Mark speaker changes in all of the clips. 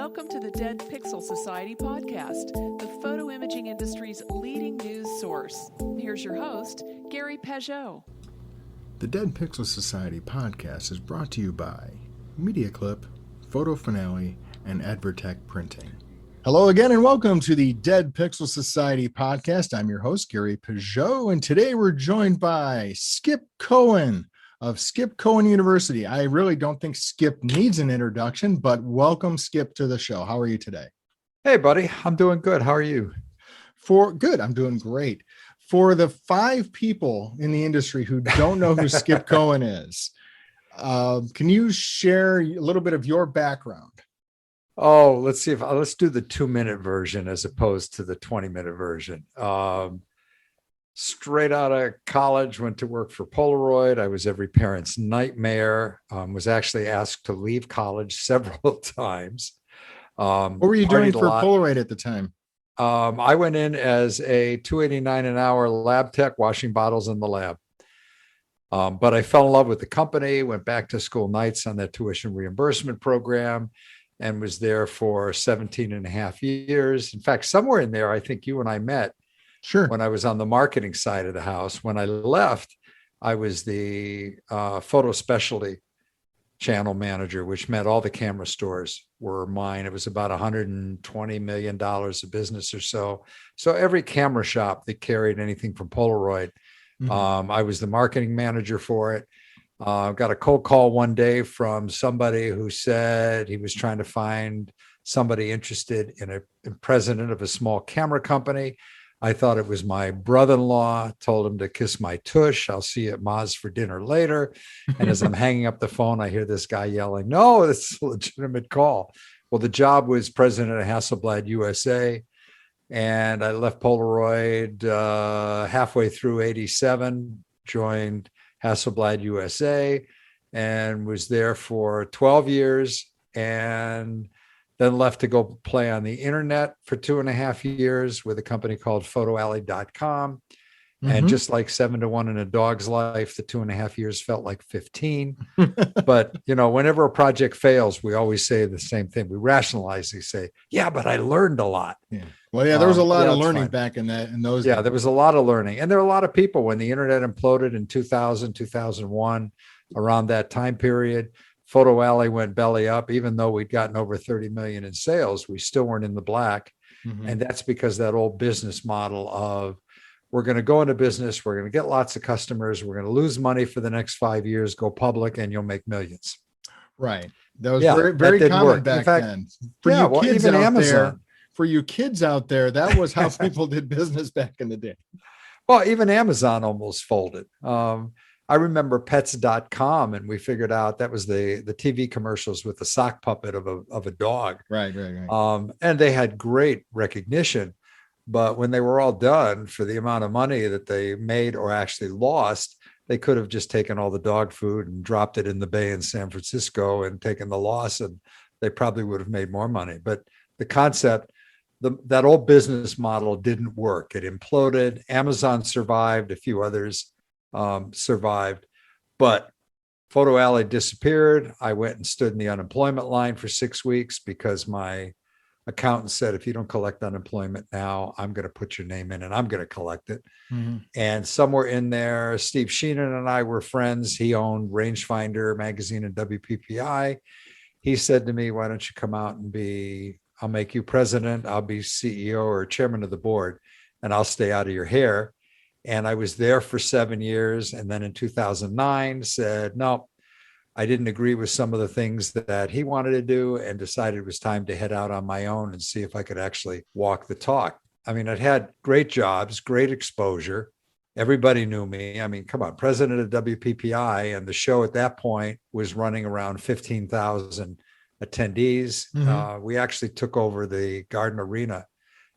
Speaker 1: Welcome to the Dead Pixel Society podcast, the photo imaging industry's leading news source. Here's your host, Gary Pageau.
Speaker 2: The Dead Pixel Society podcast is brought to you by Media Clip, Photo Finale, and Advertech Printing. Hello again and welcome to the Dead Pixel Society podcast. I'm your host, Gary Pageau, and today we're joined by Skip Cohen of Skip Cohen University. I really don't think Skip needs an introduction, but welcome, Skip, to the show. How are you today?
Speaker 3: Hey, buddy. I'm doing good. How are you?
Speaker 2: Good. I'm doing great. For the 5 people in the industry who don't know who Skip Cohen is, can you share a little bit of your background?
Speaker 3: Oh, let's do the 2-minute version as opposed to the 20-minute version. Straight out of college, went to work for Polaroid. I was every parent's nightmare. Was actually asked to leave college several times.
Speaker 2: What were you doing for Polaroid at the time?
Speaker 3: I went in as a $2.89 an hour lab tech, washing bottles in the lab. But I fell in love with the company, went back to school nights on that tuition reimbursement program, and was there for 17 and a half years. In fact, somewhere in there, I think you and I met.
Speaker 2: Sure.
Speaker 3: When I was on the marketing side of the house. When I left, I was the photo specialty channel manager, which meant all the camera stores were mine. It was about $120 million of business or so. So every camera shop that carried anything from Polaroid, I was the marketing manager for it. Got a cold call one day from somebody who said he was trying to find somebody interested in a president of a small camera company. I thought it was my brother-in-law, told him to kiss my tush. I'll see you at Ma's for dinner later. And as I'm hanging up the phone, I hear this guy yelling, no, it's a legitimate call. Well, the job was president of Hasselblad USA. And I left Polaroid halfway through 87, joined Hasselblad USA, and was there for 12 years. And then left to go play on the internet for 2.5 years with a company called photoalley.com. And just like 7 to 1 in a dog's life, the 2.5 years felt like 15. But, whenever a project fails, we always say the same thing. We rationalize, we say, yeah, but I learned a lot.
Speaker 2: Yeah. Well, yeah, there was a lot of learning back in those
Speaker 3: days.
Speaker 2: There
Speaker 3: was a lot of learning. And there were a lot of people when the internet imploded in 2000, 2001, around that time period. Photo Alley went belly up. Even though we'd gotten over 30 million in sales, we still weren't in the black. And that's because that old business model of we're going to go into business, we're going to get lots of customers, we're going to lose money for the next 5 years, go public, and you'll make millions.
Speaker 2: Right. That was very common back then. For you kids out there, that was how people did business back in the day.
Speaker 3: Well, even Amazon almost folded. I remember pets.com, and we figured out that was the TV commercials with the sock puppet of a dog.
Speaker 2: Right.
Speaker 3: And they had great recognition, but when they were all done, for the amount of money that they made or actually lost, they could have just taken all the dog food and dropped it in the bay in San Francisco and taken the loss, and they probably would have made more money. But the concept, that old business model didn't work. It imploded. Amazon survived. A few others survived, but Photo Alley disappeared. I went and stood in the unemployment line for 6 weeks because my accountant said, if you don't collect unemployment now, I'm going to put your name in and I'm going to collect it. And somewhere in there, Steve Sheenan and I were friends. He owned Rangefinder magazine and WPPI. He said to me, why don't you come out and I'll make you president. I'll be CEO or chairman of the board, and I'll stay out of your hair. And I was there for 7 years. And then in 2009 said, no, I didn't agree with some of the things that he wanted to do, and decided it was time to head out on my own and see if I could actually walk the talk. I mean, I'd had great jobs, great exposure. Everybody knew me. I mean, come on, president of WPPI. And the show at that point was running around 15,000 attendees. We actually took over the Garden Arena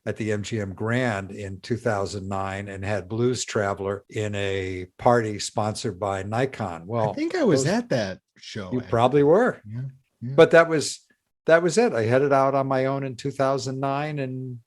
Speaker 3: at the MGM Grand in 2009 and had Blues Traveler in a party sponsored by Nikon. Well,
Speaker 2: I think I was at that show.
Speaker 3: You probably were.
Speaker 2: Yeah.
Speaker 3: But that was it. I headed out on my own in 2009, and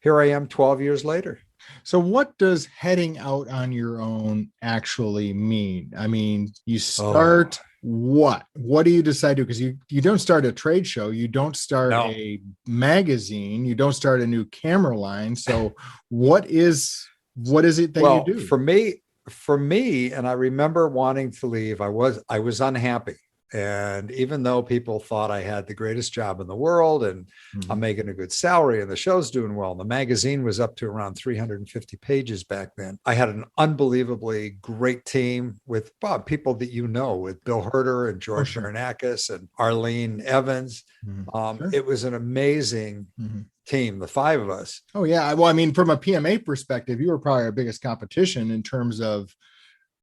Speaker 3: here I am 12 years later.
Speaker 2: So what does heading out on your own actually mean? I mean, you
Speaker 3: Oh,
Speaker 2: start what? What do you decide to do? Because you don't start a trade show, you don't start
Speaker 3: no.
Speaker 2: a magazine, you don't start a new camera line. So what is it that you
Speaker 3: Well,
Speaker 2: do?
Speaker 3: for me, and I remember wanting to leave. I was unhappy. And even though people thought I had the greatest job in the world and I'm
Speaker 2: Mhm.
Speaker 3: making a good salary and the show's doing well, and the magazine was up to around 350 pages back then, I had an unbelievably great team with people that with Bill Herter and
Speaker 2: Oh,
Speaker 3: George
Speaker 2: sure.
Speaker 3: Marinakis and Arlene Evans.
Speaker 2: Mhm. Sure.
Speaker 3: It was an amazing
Speaker 2: Mhm.
Speaker 3: team, the five of us.
Speaker 2: Oh yeah. Well, I mean, from a PMA perspective, you were probably our biggest competition in terms of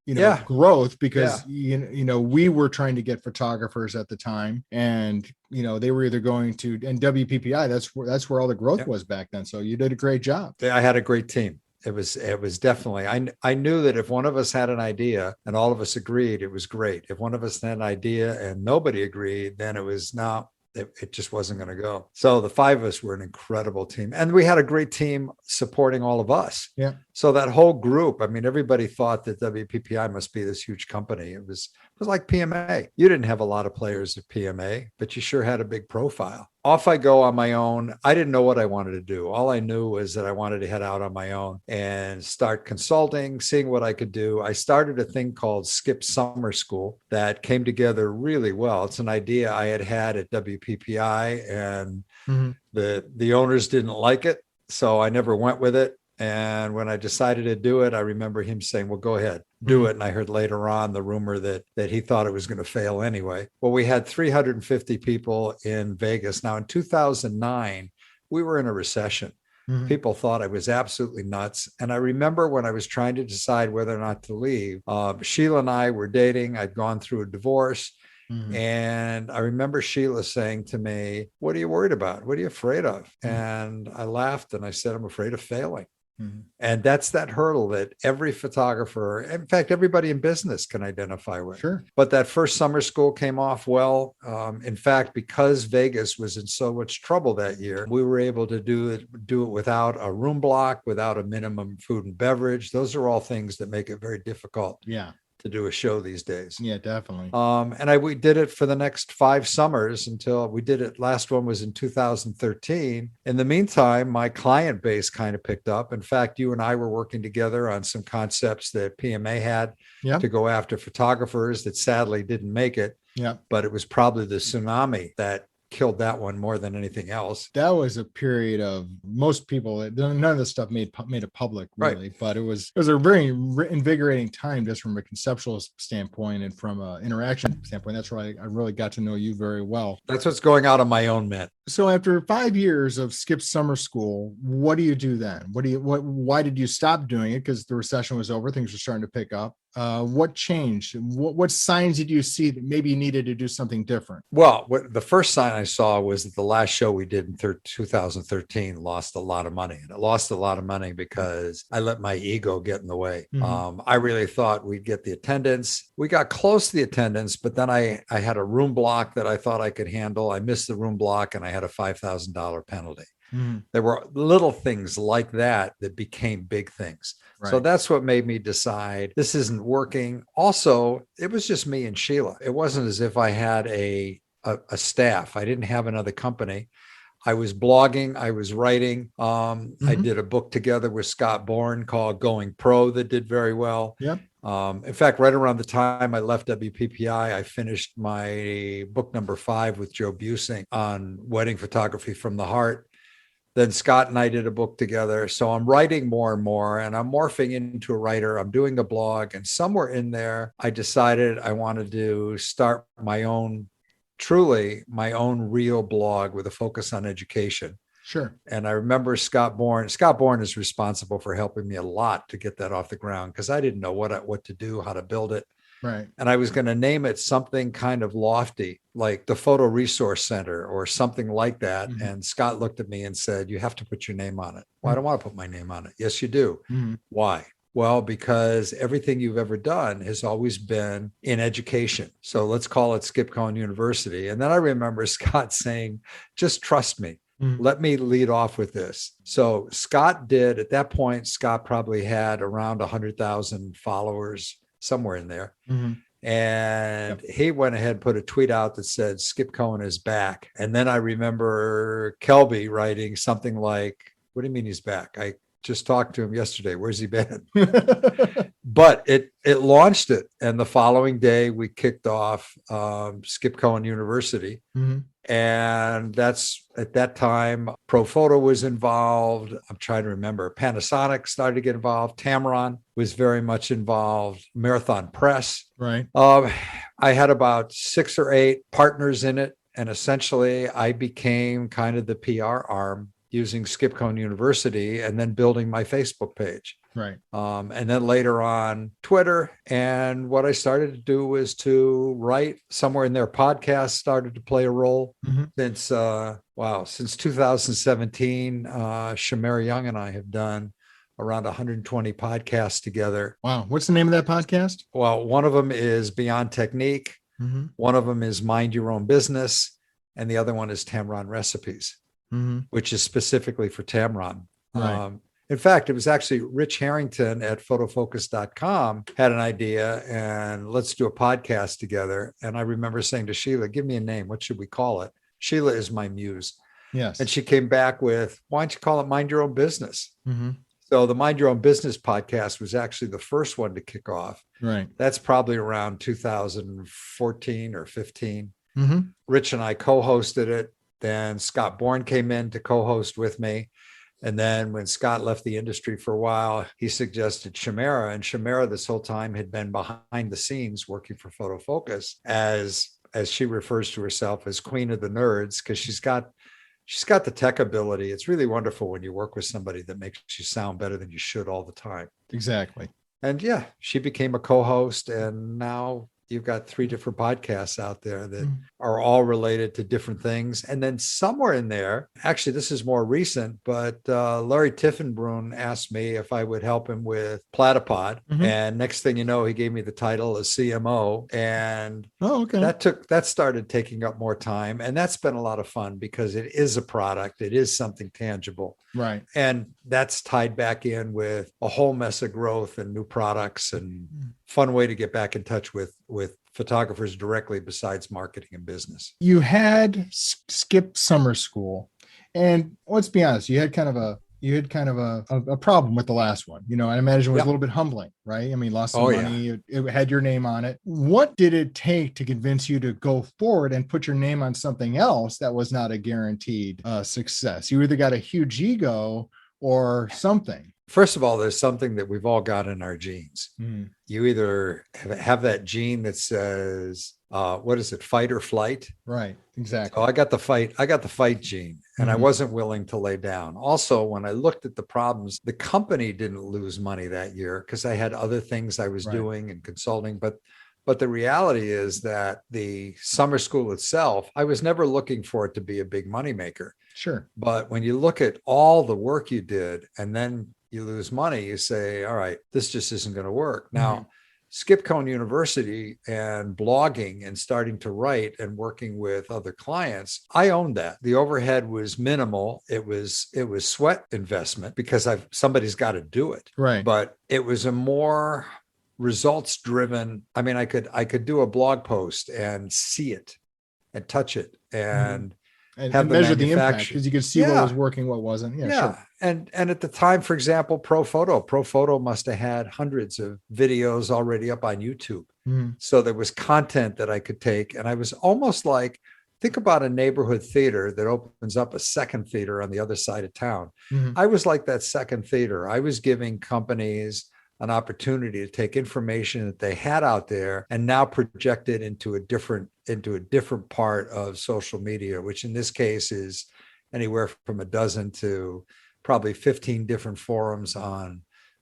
Speaker 3: Yeah,
Speaker 2: growth,
Speaker 3: yeah,
Speaker 2: because we were trying to get photographers at the time, and they were either going to, and WPPI, that's where all the growth
Speaker 3: yeah.
Speaker 2: was back then. So you did a great job.
Speaker 3: I had a great team. It was definitely, I knew that if one of us had an idea and all of us agreed, it was great. If one of us had an idea and nobody agreed, then it was no, it just wasn't going to go. So the five of us were an incredible team, and we had a great team supporting all of us.
Speaker 2: Yeah.
Speaker 3: So that whole group, I mean, everybody thought that WPPI must be this huge company. It was like PMA. You didn't have a lot of players at PMA, but you sure had a big profile. Off I go on my own. I didn't know what I wanted to do. All I knew was that I wanted to head out on my own and start consulting, seeing what I could do. I started a thing called Skip Summer School that came together really well. It's an idea I had at WPPI, and
Speaker 2: Mhm.
Speaker 3: the owners didn't like it, so I never went with it. And when I decided to do it, I remember him saying, well, go ahead, do
Speaker 2: Mhm.
Speaker 3: it. And I heard later on the rumor that he thought it was going to fail anyway. Well, we had 350 people in Vegas. Now, in 2009, we were in a recession.
Speaker 2: Mhm.
Speaker 3: People thought I was absolutely nuts. And I remember when I was trying to decide whether or not to leave, Sheila and I were dating. I'd gone through a divorce.
Speaker 2: Mhm.
Speaker 3: And I remember Sheila saying to me, what are you worried about? What are you afraid of?
Speaker 2: Mhm.
Speaker 3: And I laughed and I said, I'm afraid of failing.
Speaker 2: Mhm.
Speaker 3: And that's that hurdle that every photographer, in fact, everybody in business can identify with.
Speaker 2: Sure.
Speaker 3: But that first summer school came off well. In fact, because Vegas was in so much trouble that year, we were able to do it without a room block, without a minimum food and beverage. Those are all things that make it very difficult
Speaker 2: Yeah.
Speaker 3: to do a show these days.
Speaker 2: Yeah, definitely.
Speaker 3: And we did it for the next 5 summers until we did it. Last one was in 2013. In the meantime, my client base kind of picked up. In fact, you and I were working together on some concepts that PMA had
Speaker 2: Yeah.
Speaker 3: to go after photographers that sadly didn't make it.
Speaker 2: Yeah.
Speaker 3: But it was probably the tsunamis that killed that one more than anything else.
Speaker 2: That was a period of most people, none of this stuff made it public
Speaker 3: Right.
Speaker 2: really, but it was a very invigorating time, just from a conceptual standpoint and from an interaction standpoint. That's why I really got to know you very well.
Speaker 3: That's what's going out on my own meant.
Speaker 2: So after 5 years of Skip Summer School, what do you do then? Why did you stop doing it? Because the recession was over, things were starting to pick up. What changed? What signs did you see that maybe you needed to do something different?
Speaker 3: Well, the first sign I saw was that the last show we did in 2013 lost a lot of money. And it lost a lot of money because I let my ego get in the way.
Speaker 2: Mm-hmm.
Speaker 3: I really thought we'd get the attendance. We got close to the attendance, but then I had a room block that I thought I could handle. I missed the room block and I had a $5,000 penalty.
Speaker 2: Mm-hmm.
Speaker 3: There were little things like that became big things.
Speaker 2: Right.
Speaker 3: So that's what made me decide this isn't working. Also, it was just me and Sheila. It wasn't as if I had a staff. I didn't have another company. I was blogging. I was writing. I did a book together with Scott Bourne called Going Pro that did very well.
Speaker 2: Yep.
Speaker 3: In fact, right around the time I left WPPI, I finished my book number 5 with Joe Busing on wedding photography from the heart. Then Scott and I did a book together. So I'm writing more and more, and I'm morphing into a writer. I'm doing a blog, and somewhere in there, I decided I wanted to start truly my own real blog with a focus on education.
Speaker 2: Sure.
Speaker 3: And I remember Scott Bourne. Scott Bourne is responsible for helping me a lot to get that off the ground, because I didn't know what to do, how to build it.
Speaker 2: Right.
Speaker 3: And I was going to name it something kind of lofty, like the Photo Resource Center or something like that.
Speaker 2: Mm-hmm.
Speaker 3: And Scott looked at me and said, you have to put your name on it. Well, I don't want to put my name on it. Yes, you do.
Speaker 2: Mm-hmm.
Speaker 3: Why? Well, because everything you've ever done has always been in education. So let's call it Skip Cohen University. And then I remember Scott saying, just trust me. Let me lead off with this. So Scott did, at that point, Scott probably had around 100,000 followers, somewhere in there. And he went ahead and put a tweet out that said, Skip Cohen is back. And then I remember Kelby writing something like, what do you mean he's back? I just talked to him yesterday. Where's he been? But it launched it. And the following day we kicked off Skip Cohen University. And that's, at that time, Profoto was involved. I'm trying to remember. Panasonic started to get involved. Tamron was very much involved. Marathon Press.
Speaker 2: Right.
Speaker 3: I had about 6 or 8 partners in it. And essentially, I became kind of the PR arm using Skip Cohen University and then building my Facebook page.
Speaker 2: Right.
Speaker 3: And then later on Twitter. And what I started to do was to write somewhere in their podcast started to play a role since 2017. Shamara Young and I have done around 120 podcasts together.
Speaker 2: Wow. What's the name of that podcast?
Speaker 3: Well, one of them is Beyond Technique. One of them is Mind Your Own Business. And the other one is Tamron Recipes, which is specifically for Tamron.
Speaker 2: Right.
Speaker 3: In fact, it was actually Rich Harrington at photofocus.com had an idea, and let's do a podcast together. And I remember saying to Sheila, give me a name. What should we call it? Sheila is my muse.
Speaker 2: Yes.
Speaker 3: And she came back with, why don't you call it Mind Your Own Business? So the Mind Your Own Business podcast was actually the first one to kick off.
Speaker 2: Right.
Speaker 3: That's probably around 2014 or 15. Rich and I co-hosted it. Then Scott Bourne came in to co-host with me. And then when Scott left the industry for a while, he suggested Shamara. And Shamara this whole time had been behind the scenes working for Photo Focus as she refers to herself as Queen of the Nerds, because she's got the tech ability. It's really wonderful when you work with somebody that makes you sound better than you should all the time.
Speaker 2: Exactly.
Speaker 3: And yeah, she became a co-host, and now you've got 3 different podcasts out there that are all related to different things. And then somewhere in there, actually, this is more recent, but Larry Tiffenbrun asked me if I would help him with Platypod. And next thing you know, he gave me the title as CMO. And that started taking up more time. And that's been a lot of fun because it is a product. It is something tangible.
Speaker 2: Right.
Speaker 3: And that's tied back in with a whole mess of growth and new products and fun way to get back in touch with photographers directly besides marketing and business.
Speaker 2: You had skipped summer school, and let's be honest, you had kind of a problem with the last one. I imagine it was a little bit humbling, right? I mean, lost some money, it had your name on it. What did it take to convince you to go forward and put your name on something else that was not a guaranteed success? You either got a huge ego or something.
Speaker 3: First of all, there's something that we've all got in our genes. You either have that gene that says, what is it, fight or flight?
Speaker 2: Right, exactly.
Speaker 3: So I got the fight gene, and I wasn't willing to lay down. Also, when I looked at the problems, the company didn't lose money that year because I had other things I was doing and consulting. But the reality is that the summer school itself, I was never looking for it to be a big moneymaker.
Speaker 2: Sure.
Speaker 3: But when you look at all the work you did and then you lose money, you say, all right, this just isn't going to work. Now, Skip Cohen University and blogging and starting to write and working with other clients, I owned that. The overhead was minimal. It was sweat investment because somebody's got to do it.
Speaker 2: Right.
Speaker 3: But it was a more results driven. I mean, I could do a blog post and see it and touch it and
Speaker 2: measure the impact because you could see what was working, what wasn't. Sure.
Speaker 3: And at the time, for example, Profoto must have had hundreds of videos already up on YouTube. So there was content that I could take. And I was almost like, think about a neighborhood theater that opens up a second theater on the other side of town. I was like that second theater. I was giving companies an opportunity to take information that they had out there and now project it into a different part of social media, which in this case is anywhere from a dozen to probably 15 different forums on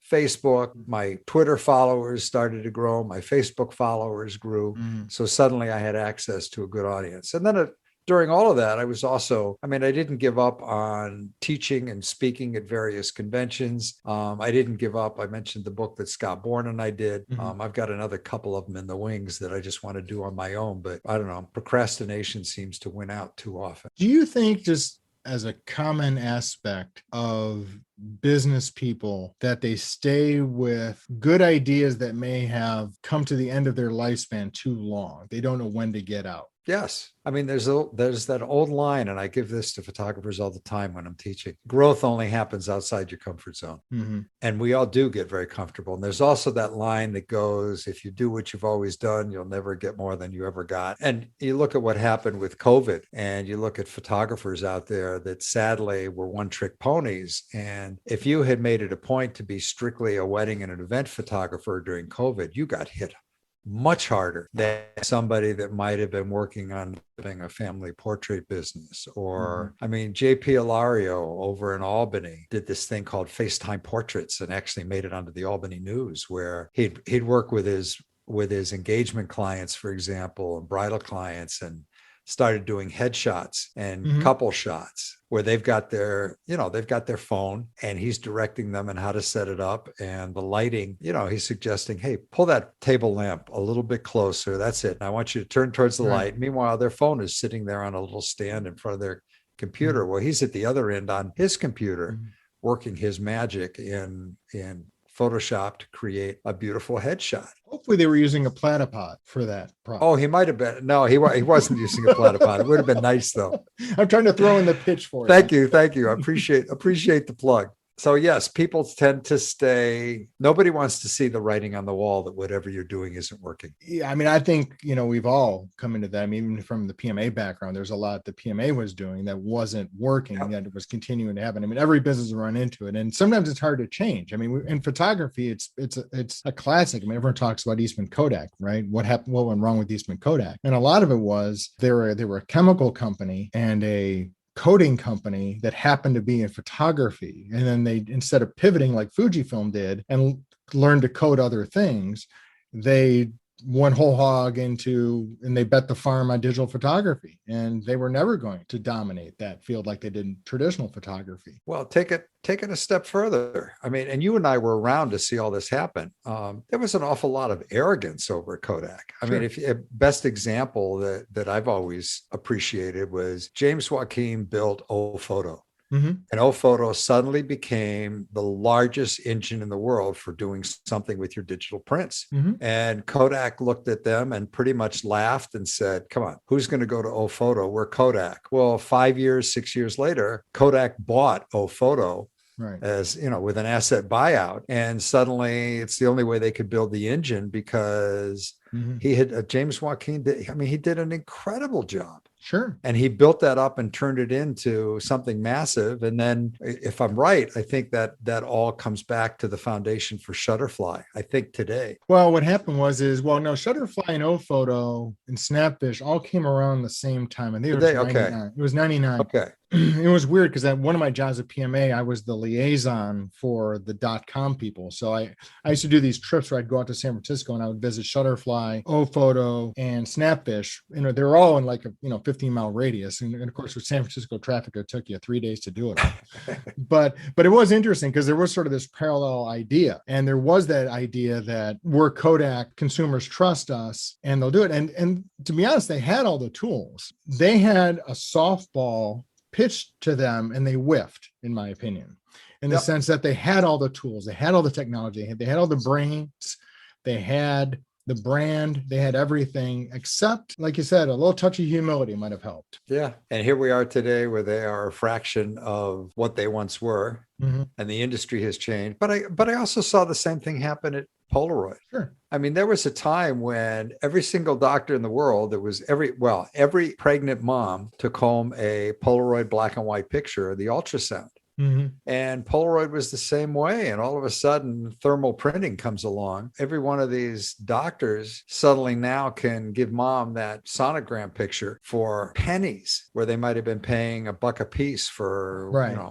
Speaker 3: Facebook. My Twitter followers started to grow. My Facebook followers grew. So suddenly I had access to a good audience. And then during all of that, I was also, I didn't give up on teaching and speaking at various conventions. I didn't give up. I mentioned the book that Scott Bourne and I did. I've got another couple of them in the wings that I just want to do on my own, but I don't know. Procrastination seems to win out too often.
Speaker 2: Do you think just as a common aspect of business people that they stay with good ideas that may have come to the end of their lifespan too long. They don't know when to get out.
Speaker 3: Yes. I mean, there's that old line, and I give this to photographers all the time when I'm teaching. Growth only happens outside your comfort zone.
Speaker 2: Mm-hmm.
Speaker 3: And we all do get very comfortable. And there's also that line that goes, if you do what you've always done, you'll never get more than you ever got. And you look at what happened with COVID, and you look at photographers out there that sadly were one-trick ponies. And if you had made it a point to be strictly a wedding and an event photographer during COVID, you got hit much harder than somebody that might have been working on having a family portrait business. Or, I mean, JP Ilario over in Albany did this thing called FaceTime Portraits and actually made it onto the Albany News, where he'd work with his engagement clients, for example, and bridal clients, and started doing headshots and couple shots where they've got their phone, and he's directing them on how to set it up, and the lighting, he's suggesting, hey, pull that table lamp a little bit closer. That's it. And I want you to turn towards the light. Meanwhile, their phone is sitting there on a little stand in front of their computer. Well, he's at the other end on his computer working his magic in Photoshop to create a beautiful headshot.
Speaker 2: Hopefully they were using a platypod for that problem.
Speaker 3: Oh, he might have been. No, he wasn't using a platypod. It would have been nice, though.
Speaker 2: I'm trying to throw in the pitch for it.
Speaker 3: Thank you. I appreciate the plug. So yes, people tend to stay. Nobody wants to see the writing on the wall that whatever you're doing isn't working.
Speaker 2: Yeah, I mean, I think, we've all come into that. I mean, even from the PMA background, there's a lot the PMA was doing that wasn't working, that it was continuing to happen. I mean, every business run into it, and sometimes it's hard to change. I mean, in photography, it's a classic. I mean, everyone talks about Eastman Kodak, right? What happened? What went wrong with Eastman Kodak? And a lot of it was they were a chemical company and a coating company that happened to be in photography. And then they, instead of pivoting like Fujifilm did and learned to code other things, they went whole hog into, and they bet the farm on digital photography, and they were never going to dominate that field like they did in traditional photography.
Speaker 3: Well, take it a step further. I mean, and you and I were around to see all this happen. There was an awful lot of arrogance over at Kodak. I mean, best example that I've always appreciated was James Joaquin built O-Photo. And O-Photo suddenly became the largest engine in the world for doing something with your digital prints. And Kodak looked at them and pretty much laughed and said, come on, who's going to go to O-Photo? We're Kodak. Well, 6 years later, Kodak bought O-Photo. Right. As with an asset buyout. And suddenly it's the only way they could build the engine, because he had James Joaquin he did an incredible job.
Speaker 2: Sure.
Speaker 3: And he built that up and turned it into something massive. And then, if I'm right, I think that all comes back to the foundation for Shutterfly, I think, today.
Speaker 2: Well, what happened Shutterfly and O-Photo and Snapfish all came around the same time. And it was 99.
Speaker 3: Okay.
Speaker 2: It was weird because one of my jobs at PMA, I was the liaison for the .com people. So I used to do these trips where I'd go out to San Francisco and I would visit Shutterfly, O-Photo, and Snapfish. They were all in like a 15-mile radius, and of course with San Francisco traffic, it took you 3 days to do it. but it was interesting because there was sort of this parallel idea, and there was that idea that we're Kodak, consumers trust us, and they'll do it. And to be honest, they had all the tools. They had a softball pitched to them and they whiffed, in my opinion, in the sense that they had all the tools, they had all the technology, they had all the brains, they had the brand, they had everything, except, like you said, a little touch of humility might have helped.
Speaker 3: Yeah. And here we are today, where they are a fraction of what they once were. And the industry has changed. But I also saw the same thing happen at Polaroid.
Speaker 2: Sure.
Speaker 3: I mean, there was a time when every single doctor in the world, every pregnant mom took home a Polaroid black and white picture of the ultrasound. And Polaroid was the same way. And all of a sudden, thermal printing comes along. Every one of these doctors suddenly now can give mom that sonogram picture for pennies, where they might have been paying $1 a piece for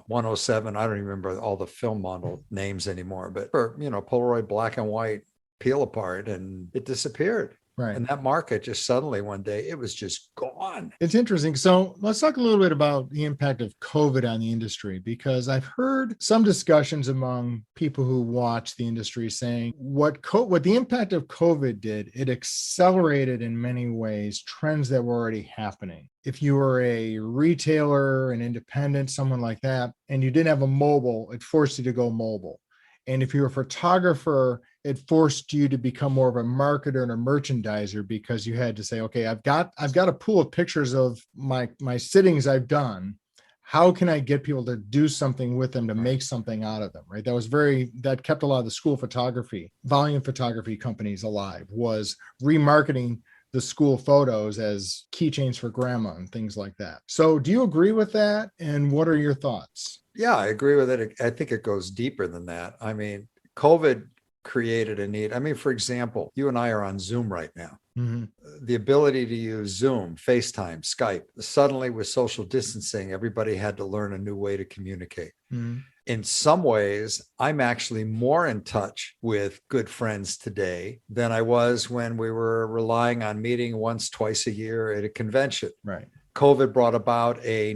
Speaker 3: 107. I don't even remember all the film model names anymore, but for Polaroid black and white peel apart, and it disappeared.
Speaker 2: Right.
Speaker 3: And that market just suddenly one day, it was just gone.
Speaker 2: It's interesting. So let's talk a little bit about the impact of COVID on the industry, because I've heard some discussions among people who watch the industry saying what the impact of COVID did, it accelerated in many ways trends that were already happening. If you were a retailer, an independent, someone like that, and you didn't have a mobile, it forced you to go mobile. And if you're a photographer, it forced you to become more of a marketer and a merchandiser, because you had to say, okay, I've got a pool of pictures of my sittings I've done. How can I get people to do something with them, to make something out of them, right? That kept a lot of the school photography, volume photography companies alive, was remarketing the school photos as keychains for grandma and things like that. So do you agree with that? And what are your thoughts?
Speaker 3: Yeah, I agree with it. I think it goes deeper than that. I mean, COVID created a need. I mean, for example, you and I are on Zoom right now.
Speaker 2: Mm-hmm.
Speaker 3: The ability to use Zoom, FaceTime, Skype. Suddenly with social distancing, everybody had to learn a new way to communicate.
Speaker 2: Mm-hmm.
Speaker 3: In some ways, I'm actually more in touch with good friends today than I was when we were relying on meeting once, twice a year at a convention.
Speaker 2: Right.
Speaker 3: COVID brought about a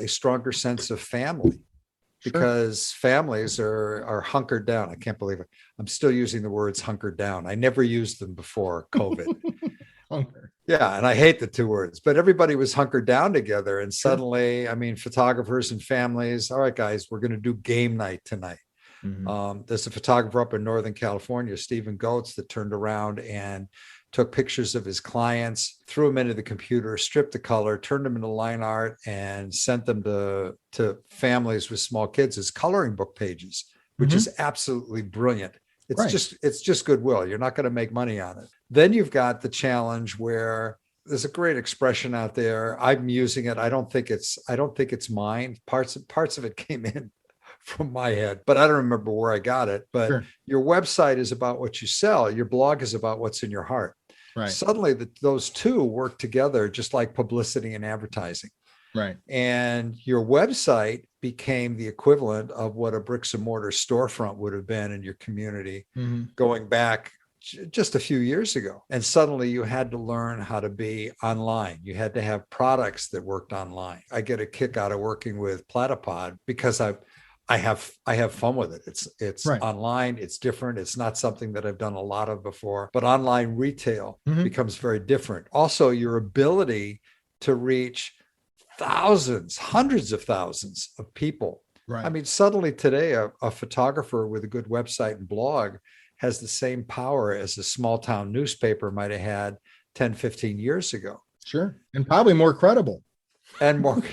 Speaker 3: stronger sense of family, because families are hunkered down. I can't believe it. I'm still using the words hunkered down. I never used them before COVID.
Speaker 2: Hunker.
Speaker 3: Yeah. And I hate the two words, but everybody was hunkered down together. And suddenly, I mean, photographers and families, all right, guys, we're going to do game night tonight.
Speaker 2: Mm-hmm.
Speaker 3: There's a photographer up in Northern California, Stephen Goetz, that turned around and took pictures of his clients, threw them into the computer, stripped the color, turned them into line art, and sent them to families with small kids as coloring book pages, which is absolutely brilliant. It's just goodwill. You're not going to make money on it. Then you've got the challenge where there's a great expression out there. I'm using it. I don't think it's mine. Parts of it came in from my head, but I don't remember where I got it. But your website is about what you sell. Your blog is about what's in your heart.
Speaker 2: Right.
Speaker 3: Suddenly those two work together, just like publicity and advertising.
Speaker 2: Right.
Speaker 3: And your website became the equivalent of what a bricks and mortar storefront would have been in your community going back just a few years ago. And suddenly you had to learn how to be online. You had to have products that worked online. I get a kick out of working with Platypod because I have fun with it. It's online. It's different. It's not something that I've done a lot of before, but online retail becomes very different. Also, your ability to reach thousands, hundreds of thousands of people.
Speaker 2: Right.
Speaker 3: I mean, suddenly today, a photographer with a good website and blog has the same power as a small town newspaper might have had 10, 15 years ago.
Speaker 2: Sure. And probably more credible.
Speaker 3: And more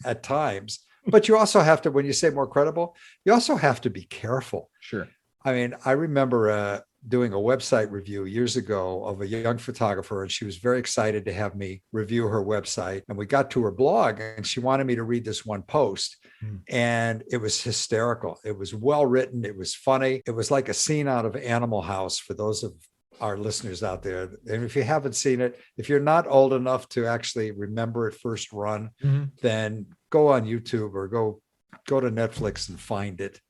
Speaker 3: at times. But you also have to, when you say more credible, you also have to be careful.
Speaker 2: Sure.
Speaker 3: I mean, I remember doing a website review years ago of a young photographer, and she was very excited to have me review her website. And we got to her blog, and she wanted me to read this one post. And it was hysterical. It was well written. It was funny. It was like a scene out of Animal House for those of our listeners out there. And if you haven't seen it, if you're not old enough to actually remember it first run, then go on YouTube or go to Netflix and find it.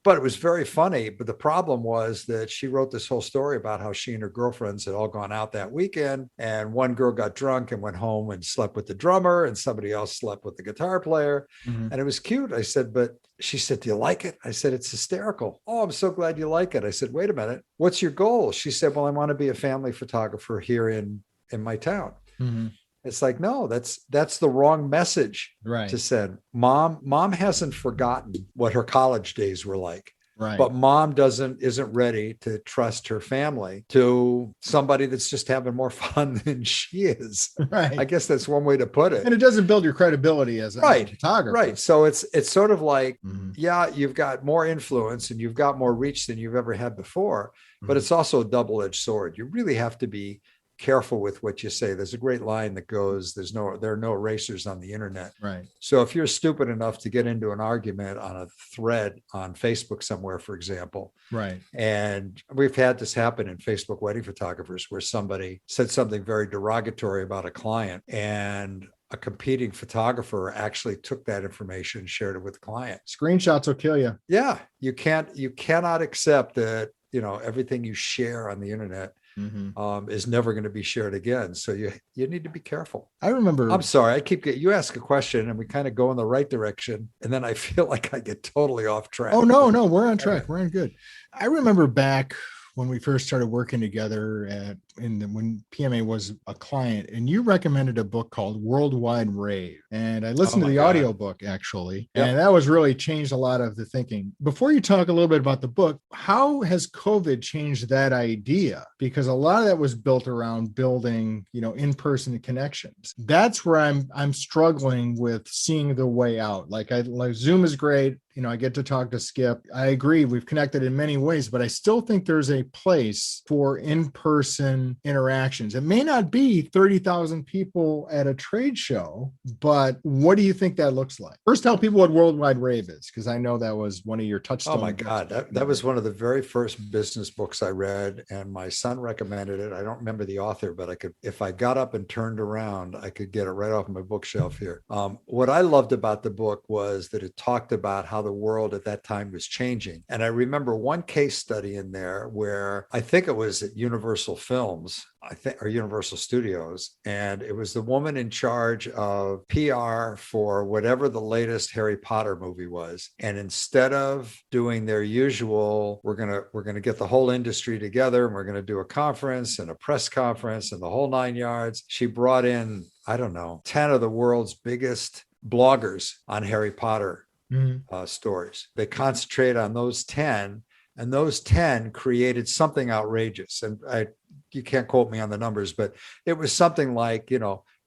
Speaker 3: But it was very funny. But the problem was that she wrote this whole story about how she and her girlfriends had all gone out that weekend. And one girl got drunk and went home and slept with the drummer, and somebody else slept with the guitar player. And it was cute. I said, but she said, do you like it? I said, it's hysterical. Oh, I'm so glad you like it. I said, wait a minute. What's your goal? She said, well, I want to be a family photographer here in my town. It's like, no, that's the wrong message to send. Mom hasn't forgotten what her college days were like.
Speaker 2: Right.
Speaker 3: But mom isn't ready to trust her family to somebody that's just having more fun than she is.
Speaker 2: Right.
Speaker 3: I guess that's one way to put it.
Speaker 2: And it doesn't build your credibility as a photographer.
Speaker 3: Right. So it's sort of like, yeah, you've got more influence and you've got more reach than you've ever had before, but it's also a double-edged sword. You really have to be careful with what you say. There's a great line that goes, there are no erasers on the internet.
Speaker 2: Right.
Speaker 3: So if you're stupid enough to get into an argument on a thread on Facebook somewhere, for example,
Speaker 2: right.
Speaker 3: And we've had this happen in Facebook wedding photographers where somebody said something very derogatory about a client, and a competing photographer actually took that information and shared it with the client.
Speaker 2: Screenshots will kill you.
Speaker 3: Yeah. You cannot accept that, everything you share on the internet is never going to be shared again. So you need to be careful.
Speaker 2: I remember.
Speaker 3: I'm sorry. You ask a question and we kind of go in the right direction. And then I feel like I get totally off track.
Speaker 2: Oh, no, we're on track. We're on good. I remember back when we first started working together when PMA was a client, and you recommended a book called Worldwide Rave. And I listened to the audiobook actually, and that was really changed a lot of the thinking. Before you talk a little bit about the book, how has COVID changed that idea? Because a lot of that was built around building, in-person connections. That's where I'm struggling with seeing the way out. Like Zoom is great. I get to talk to Skip. I agree. We've connected in many ways, but I still think there's a place for in-person interactions. It may not be 30,000 people at a trade show, but what do you think that looks like? First, tell people what Worldwide Rave is, because I know that was one of your touchstones.
Speaker 3: Oh my God. That was one of the very first business books I read, and my son recommended it. I don't remember the author, but if I got up and turned around, I could get it right off my bookshelf here. What I loved about the book was that it talked about how the world at that time was changing. And I remember one case study in there where I think it was at Universal Films, or Universal Studios. And it was the woman in charge of PR for whatever the latest Harry Potter movie was. And instead of doing their usual, we're going to get the whole industry together and we're going to do a conference and a press conference and the whole 9 yards, she brought in, 10 of the world's biggest bloggers on Harry Potter stories. They concentrate on those 10, and those 10 created something outrageous. And you can't quote me on the numbers, but it was something like,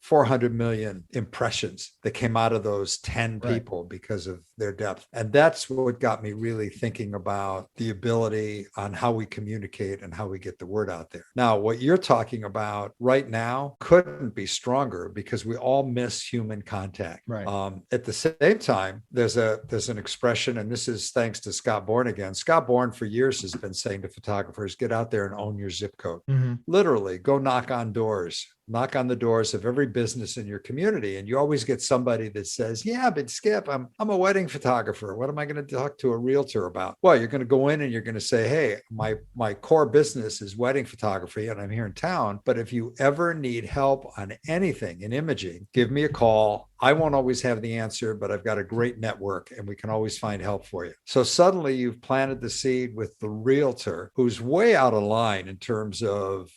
Speaker 3: 400 million impressions that came out of those 10 people because of their depth. And that's what got me really thinking about the ability on how we communicate and how we get the word out there. Now, what you're talking about right now couldn't be stronger because we all miss human contact.
Speaker 2: Right.
Speaker 3: At the same time, there's an expression, and this is thanks to Scott Bourne again. Scott Bourne for years has been saying to photographers, get out there and own your zip code. Literally, go knock on doors. Knock on the doors of every business in your community. And you always get somebody that says, yeah, but Skip, I'm a wedding photographer. What am I going to talk to a realtor about? Well, you're going to go in and you're going to say, hey, my core business is wedding photography and I'm here in town. But if you ever need help on anything in imaging, give me a call. I won't always have the answer, but I've got a great network and we can always find help for you. So suddenly you've planted the seed with the realtor who's way out of line in terms of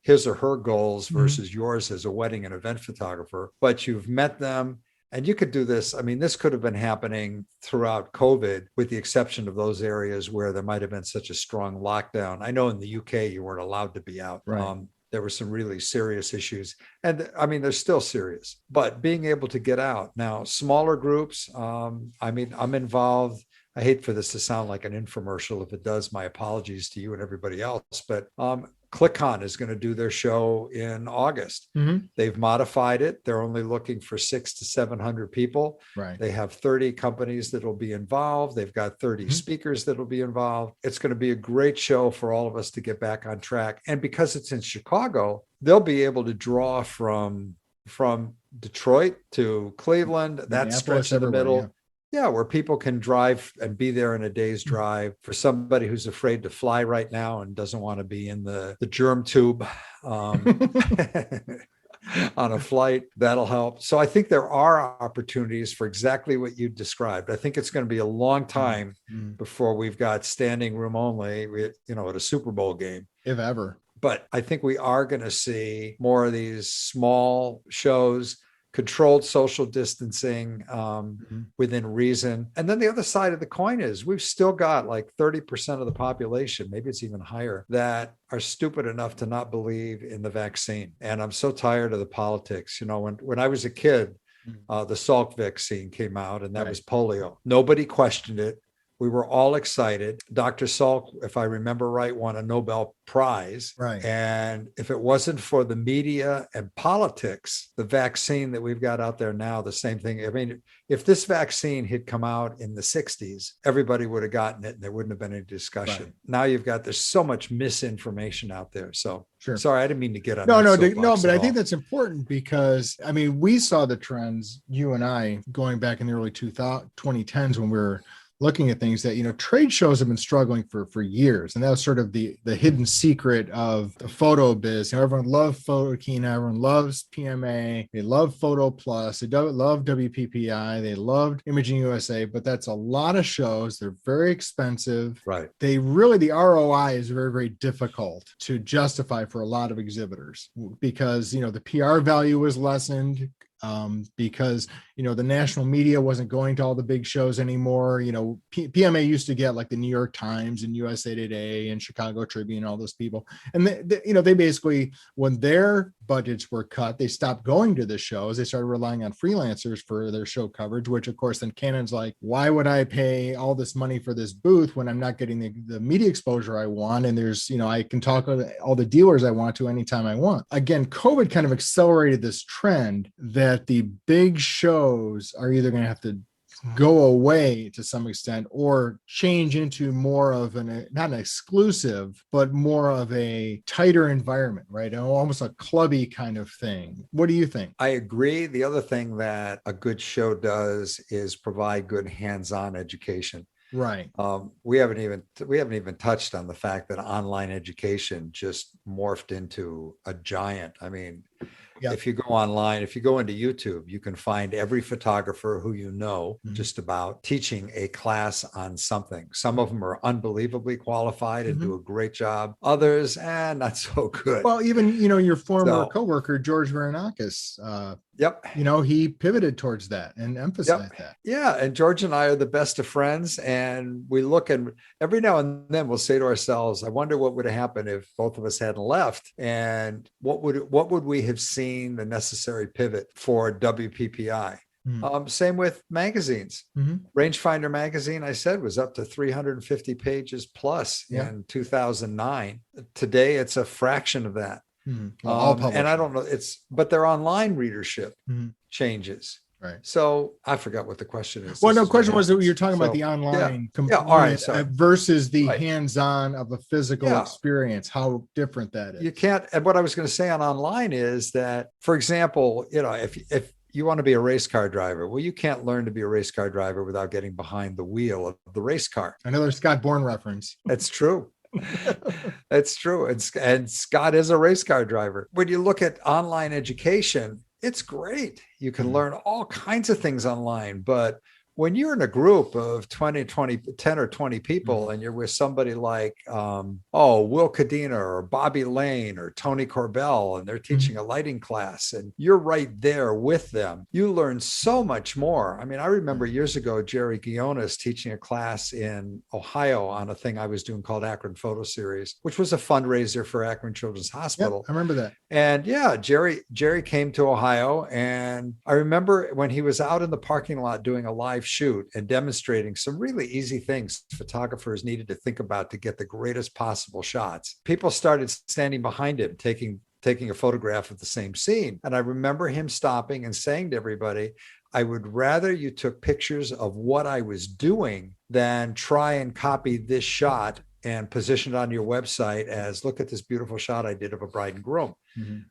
Speaker 3: his or her goals versus yours as a wedding and event photographer, but you've met them. And you could do this. I mean, this could have been happening throughout COVID, with the exception of those areas where there might have been such a strong lockdown. I know in the UK, you weren't allowed to be out.
Speaker 2: Right.
Speaker 3: There were some really serious issues. And I mean, they're still serious, but being able to get out. Now, smaller groups, I'm involved. I hate for this to sound like an infomercial. If it does, my apologies to you and everybody else. But ClickCon is going to do their show in August. They've modified it. They're only looking for 600 to 700 people.
Speaker 2: Right.
Speaker 3: They have 30 companies that will be involved. They've got 30 speakers that will be involved. It's going to be a great show for all of us to get back on track. And because it's in Chicago, they'll be able to draw from Detroit to Cleveland, that stretch in the middle.
Speaker 2: Yeah.
Speaker 3: Yeah, where people can drive and be there in a day's drive. For somebody who's afraid to fly right now and doesn't want to be in the germ tube on a flight, that'll help. So I think there are opportunities for exactly what you described. I think it's going to be a long time before we've got standing room only, at a Super Bowl game.
Speaker 2: If ever.
Speaker 3: But I think we are going to see more of these small shows, controlled social distancing within reason. And then the other side of the coin is we've still got like 30% of the population, maybe it's even higher, that are stupid enough to not believe in the vaccine. And I'm so tired of the politics. When I was a kid, the Salk vaccine came out, and that was polio. Nobody questioned it. We were all excited. Dr. Salk, if I remember right, won a Nobel Prize.
Speaker 2: Right.
Speaker 3: And if it wasn't for the media and politics, the vaccine that we've got out there now, the same thing. I mean, if this vaccine had come out in the 60s, everybody would have gotten it and there wouldn't have been any discussion. Right. Now there's so much misinformation out there. So
Speaker 2: sure.
Speaker 3: Sorry, I didn't mean to get on
Speaker 2: but I think that's important because, I mean, we saw the trends, you and I, going back in the early 2010s when we were looking at things that, trade shows have been struggling for years. And that was sort of the hidden secret of the photo biz. Everyone loved Photokina, everyone loves PMA, they love Photo Plus, they love WPPI, they loved Imaging USA, but that's a lot of shows. They're very expensive.
Speaker 3: Right.
Speaker 2: The ROI is very, very difficult to justify for a lot of exhibitors because, the PR value was lessened. Because the national media wasn't going to all the big shows anymore. PMA used to get like the New York Times and USA Today and Chicago Tribune, all those people, and they basically, when their budgets were cut, they stopped going to the shows. They started relying on freelancers for their show coverage, which of course then Canon's like, why would I pay all this money for this booth when I'm not getting the media exposure I want? And there's I can talk to all the dealers I want to anytime I want. Again, COVID kind of accelerated this trend that the big shows are either going to have to go away to some extent or change into more of not an exclusive, but more of a tighter environment, right? Almost a clubby kind of thing. What do you think?
Speaker 3: I agree. The other thing that a good show does is provide good hands-on education.
Speaker 2: Right.
Speaker 3: We haven't even touched on the fact that online education just morphed into a giant. I mean, yep. If you go online, if you go into YouTube, you can find every photographer who just about teaching a class on something. Some of them are unbelievably qualified and do a great job. Others, not so good.
Speaker 2: Well, even, your former coworker, George Varanakis,
Speaker 3: yep.
Speaker 2: He pivoted towards that and emphasized that.
Speaker 3: Yeah. And George and I are the best of friends. And we look, and every now and then we'll say to ourselves, I wonder what would have happened if both of us hadn't left. And what would we have seen the necessary pivot for WPPI? Same with magazines. Rangefinder magazine, I said, was up to 350 pages plus in 2009. Today, it's a fraction of that. And I don't know, but their online readership changes.
Speaker 2: Right.
Speaker 3: So I forgot what the question is.
Speaker 2: Well, question was that you're talking about the online component versus the hands-on of a physical experience, how different that is.
Speaker 3: You can't, and what I was going to say on online is that, for example, if you want to be a race car driver, well, you can't learn to be a race car driver without getting behind the wheel of the race car.
Speaker 2: Another Scott Bourne reference.
Speaker 3: That's true. That's true. And Scott is a race car driver. When you look at online education, it's great. You can learn all kinds of things online, but when you're in a group of 10 or 20 people and you're with somebody like, Will Cadena or Bobby Lane or Tony Corbell, and they're teaching a lighting class and you're right there with them, you learn so much more. I mean, I remember years ago, Jerry Guionis teaching a class in Ohio on a thing I was doing called Akron Photo Series, which was a fundraiser for Akron Children's Hospital.
Speaker 2: Yep, I remember that.
Speaker 3: And Jerry came to Ohio, and I remember when he was out in the parking lot doing a live shoot and demonstrating some really easy things photographers needed to think about to get the greatest possible shots. People started standing behind him, taking a photograph of the same scene. And I remember him stopping and saying to everybody, I would rather you took pictures of what I was doing than try and copy this shot and position it on your website as, look at this beautiful shot I did of a bride and groom,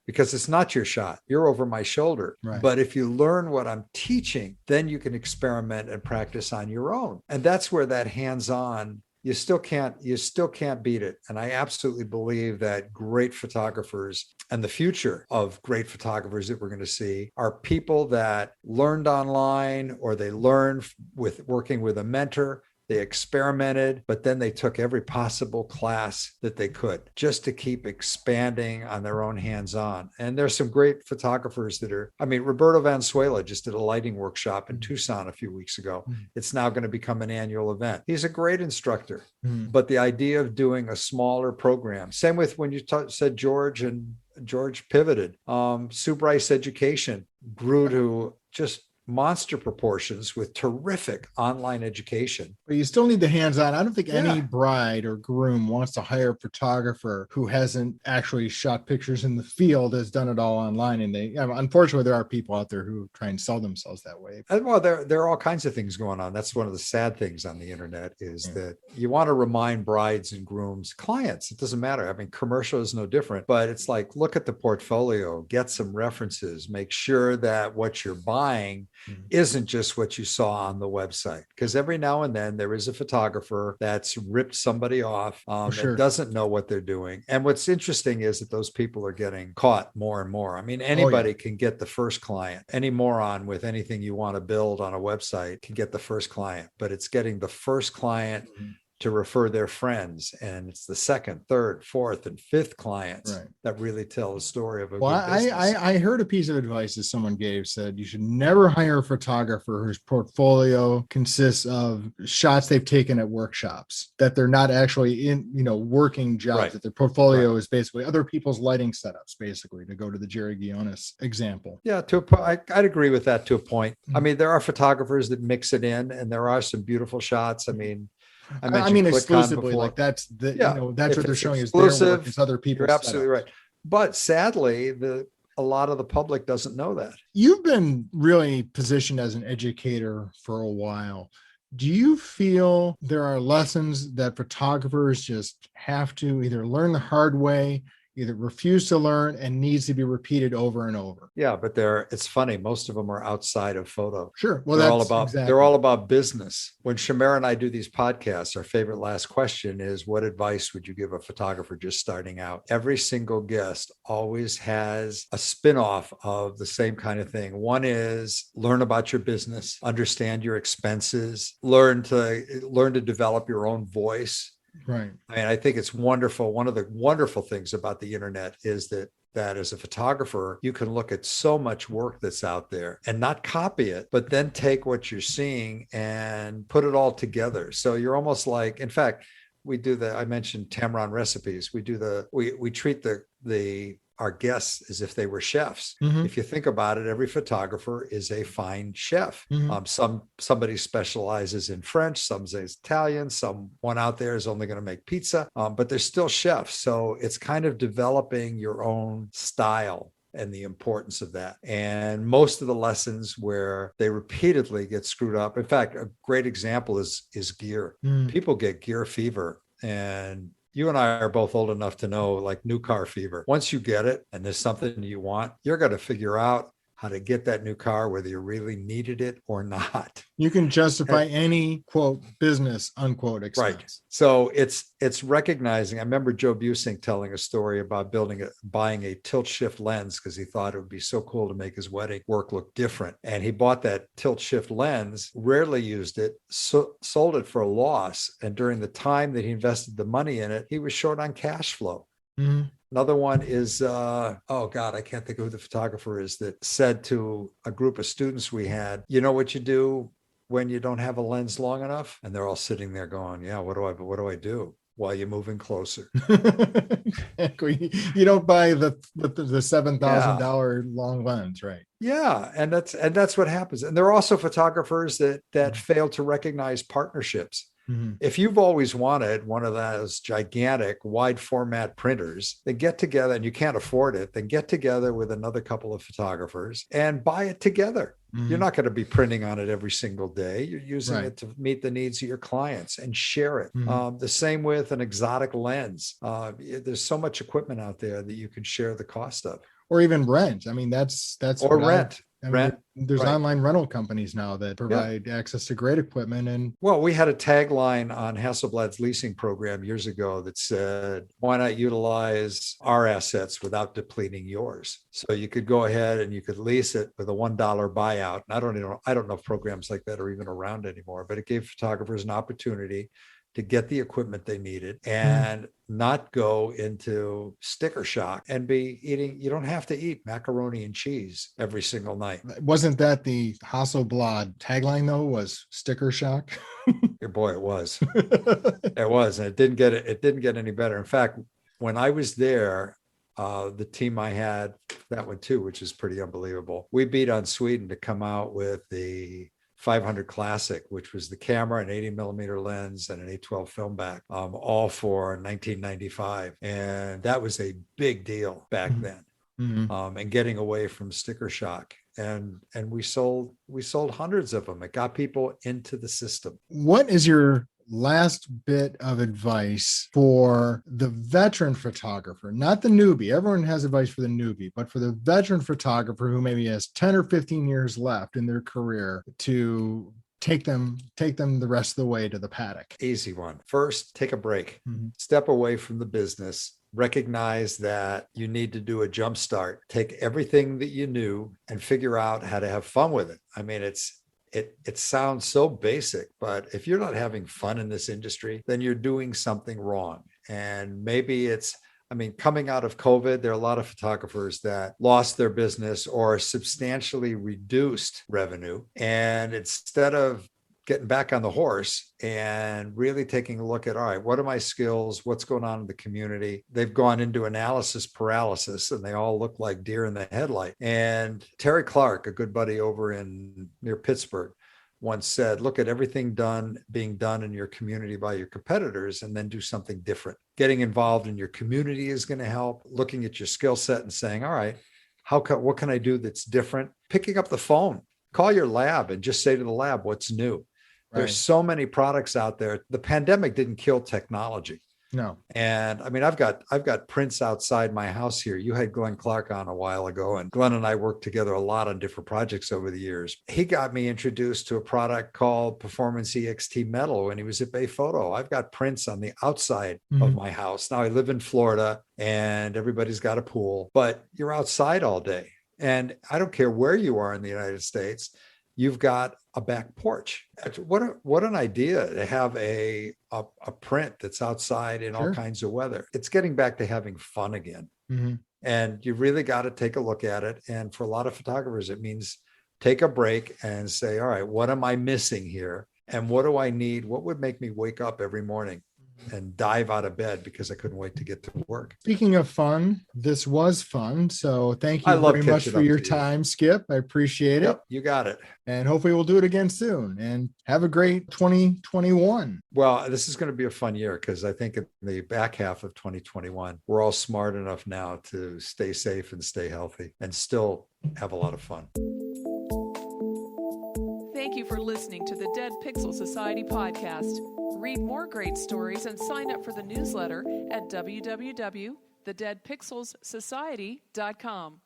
Speaker 3: because it's not your shot. You're over my shoulder. Right. But if you learn what I'm teaching, then you can experiment and practice on your own. And that's where that hands-on, you still can't beat it. And I absolutely believe that great photographers and the future of great photographers that we're going to see are people that learned online, or they learned with working with a mentor. They experimented, but then they took every possible class that they could just to keep expanding on their own hands-on. And there's some great photographers Roberto Valenzuela just did a lighting workshop in Tucson a few weeks ago. It's now going to become an annual event. He's a great instructor, but the idea of doing a smaller program, same with when you said George pivoted. Sue Bryce Education grew to just monster proportions with terrific online education.
Speaker 2: But you still need the hands-on. I don't think any bride or groom wants to hire a photographer who hasn't actually shot pictures in the field, has done it all online. And unfortunately, there are people out there who try and sell themselves that way.
Speaker 3: And well, there are all kinds of things going on. That's one of the sad things on the internet is that you want to remind brides and grooms, clients, it doesn't matter. I mean, commercial is no different, but it's like, look at the portfolio, get some references, make sure that what you're buying isn't just what you saw on the website. Because every now and then there is a photographer that's ripped somebody off that doesn't know what they're doing. And what's interesting is that those people are getting caught more and more. I mean, anybody can get the first client. Any moron with anything you want to build on a website can get the first client, but it's getting the first client to refer their friends. And it's the second, third, fourth, and fifth clients that really tell the story of a good business.
Speaker 2: I heard a piece of advice that someone gave, said you should never hire a photographer whose portfolio consists of shots they've taken at workshops, that they're not actually in, working jobs, that their portfolio is basically other people's lighting setups, basically, to go to the Jerry Guionis example.
Speaker 3: Yeah, I'd agree with that to a point. I mean, there are photographers that mix it in, and there are some beautiful shots. I mean,
Speaker 2: exclusively, like that's the that's what they're showing is their work, it's other people's.
Speaker 3: You're absolutely right. But sadly, a lot of the public doesn't know that.
Speaker 2: You've been really positioned as an educator for a while. Do you feel there are lessons that photographers just have to either learn the hard way, either refuse to learn, and needs to be repeated over and over?
Speaker 3: Yeah, but it's funny. Most of them are outside of photo.
Speaker 2: Sure. Well,
Speaker 3: they're all about business. When Shamir and I do these podcasts, our favorite last question is, what advice would you give a photographer just starting out? Every single guest always has a spin-off of the same kind of thing. One is learn about your business, understand your expenses, learn to develop your own voice.
Speaker 2: Right.
Speaker 3: I mean, I think it's wonderful. One of the wonderful things about the internet is that as a photographer, you can look at so much work that's out there and not copy it, but then take what you're seeing and put it all together. So you're almost like, in fact, I mentioned Tamron recipes. We treat our guests as if they were chefs. If you think about it, every photographer is a fine chef. Somebody specializes in French, some say Italian, someone out there is only going to make pizza, but they're still chefs. So it's kind of developing your own style and the importance of that. And most of the lessons where they repeatedly get screwed up. In fact, a great example is gear. People get gear fever, and you and I are both old enough to know, like, new car fever. Once you get it and there's something you want, you're going to figure out how to get that new car, whether you really needed it or not.
Speaker 2: You can justify any, quote, business, unquote, expense.
Speaker 3: Right. So it's recognizing. I remember Joe Busing telling a story about buying a tilt shift lens because he thought it would be so cool to make his wedding work look different. And he bought that tilt shift lens, rarely used it, sold it for a loss. And during the time that he invested the money in it, he was short on cash flow. Another one is, I can't think of who the photographer is, that said to a group of students we had, you know what you do when you don't have a lens long enough? And they're all sitting there going, yeah, what do I do? While you're moving closer.
Speaker 2: You don't buy the $7,000 long lens, right?
Speaker 3: Yeah. And that's what happens. And there are also photographers that fail to recognize partnerships. If you've always wanted one of those gigantic wide format printers, then get together, and you can't afford it, then get together with another couple of photographers and buy it together. You're not going to be printing on it every single day. You're using it to meet the needs of your clients and share it. The same with an exotic lens. There's so much equipment out there that you can share the cost of.
Speaker 2: Or even rent. I mean, that's
Speaker 3: or rent.
Speaker 2: There's online rental companies now that provide access to great equipment. And
Speaker 3: we had a tagline on Hasselblad's leasing program years ago that said, why not utilize our assets without depleting yours? So you could go ahead and you could lease it with a $1 buyout. And I don't know if programs like that are even around anymore, but it gave photographers an opportunity to get the equipment they needed and not go into sticker shock and be eating. You don't have to eat macaroni and cheese every single night.
Speaker 2: Wasn't that the Hasselblad tagline though, was sticker shock?
Speaker 3: Boy, it was. It was. And it didn't get any better. In fact, when I was there, the team I had, that one too, which is pretty unbelievable. We beat on Sweden to come out with the 500 Classic, which was the camera, an 80 millimeter lens, and an 812 film back, all for $19.95. And that was a big deal back then. And getting away from sticker shock. And we sold hundreds of them. It got people into the system.
Speaker 2: What is your last bit of advice for the veteran photographer, not the newbie. Everyone has advice for the newbie, but for the veteran photographer who maybe has 10 or 15 years left in their career to take them the rest of the way to the paddock.
Speaker 3: Easy one. First, take a break.
Speaker 2: Mm-hmm. Step
Speaker 3: away from the business. Recognize that you need to do a jump start. Take everything that you knew and figure out how to have fun with it. I mean, it sounds so basic, but if you're not having fun in this industry, then you're doing something wrong. And maybe coming out of COVID, there are a lot of photographers that lost their business or substantially reduced revenue. And instead of getting back on the horse and really taking a look at, all right, what are my skills? What's going on in the community? They've gone into analysis paralysis and they all look like deer in the headlight. And Terry Clark, a good buddy over near Pittsburgh, once said, look at everything being done in your community by your competitors and then do something different. Getting involved in your community is going to help. Looking at your skill set and saying, all right, what can I do that's different? Picking up the phone, call your lab and just say to the lab, what's new? Right. There's so many products out there. The pandemic didn't kill technology.
Speaker 2: No.
Speaker 3: And I mean, I've got prints outside my house here. You had Glenn Clark on a while ago, and Glenn and I worked together a lot on different projects over the years. He got me introduced to a product called Performance EXT Metal when he was at Bay Photo. I've got prints on the outside of my house. Now I live in Florida and everybody's got a pool, but you're outside all day. And I don't care where you are in the United States, you've got a back porch. What an idea to have a print that's outside in all kinds of weather. It's getting back to having fun again. Mm-hmm. And you really got to take a look at it. And for a lot of photographers, it means take a break and say, all right, what am I missing here? And what do I need? What would make me wake up every morning and dive out of bed because I couldn't wait to get to work?
Speaker 2: Speaking of fun, this was fun. So thank you very much for your time, Skip. I appreciate it.
Speaker 3: You got it.
Speaker 2: And hopefully we'll do it again soon. And have a great 2021.
Speaker 3: Well, this is going to be a fun year because I think in the back half of 2021, we're all smart enough now to stay safe and stay healthy and still have a lot of fun.
Speaker 1: Thank you for listening to the Dead Pixel Society podcast. Read more great stories and sign up for the newsletter at www.thedeadpixelssociety.com.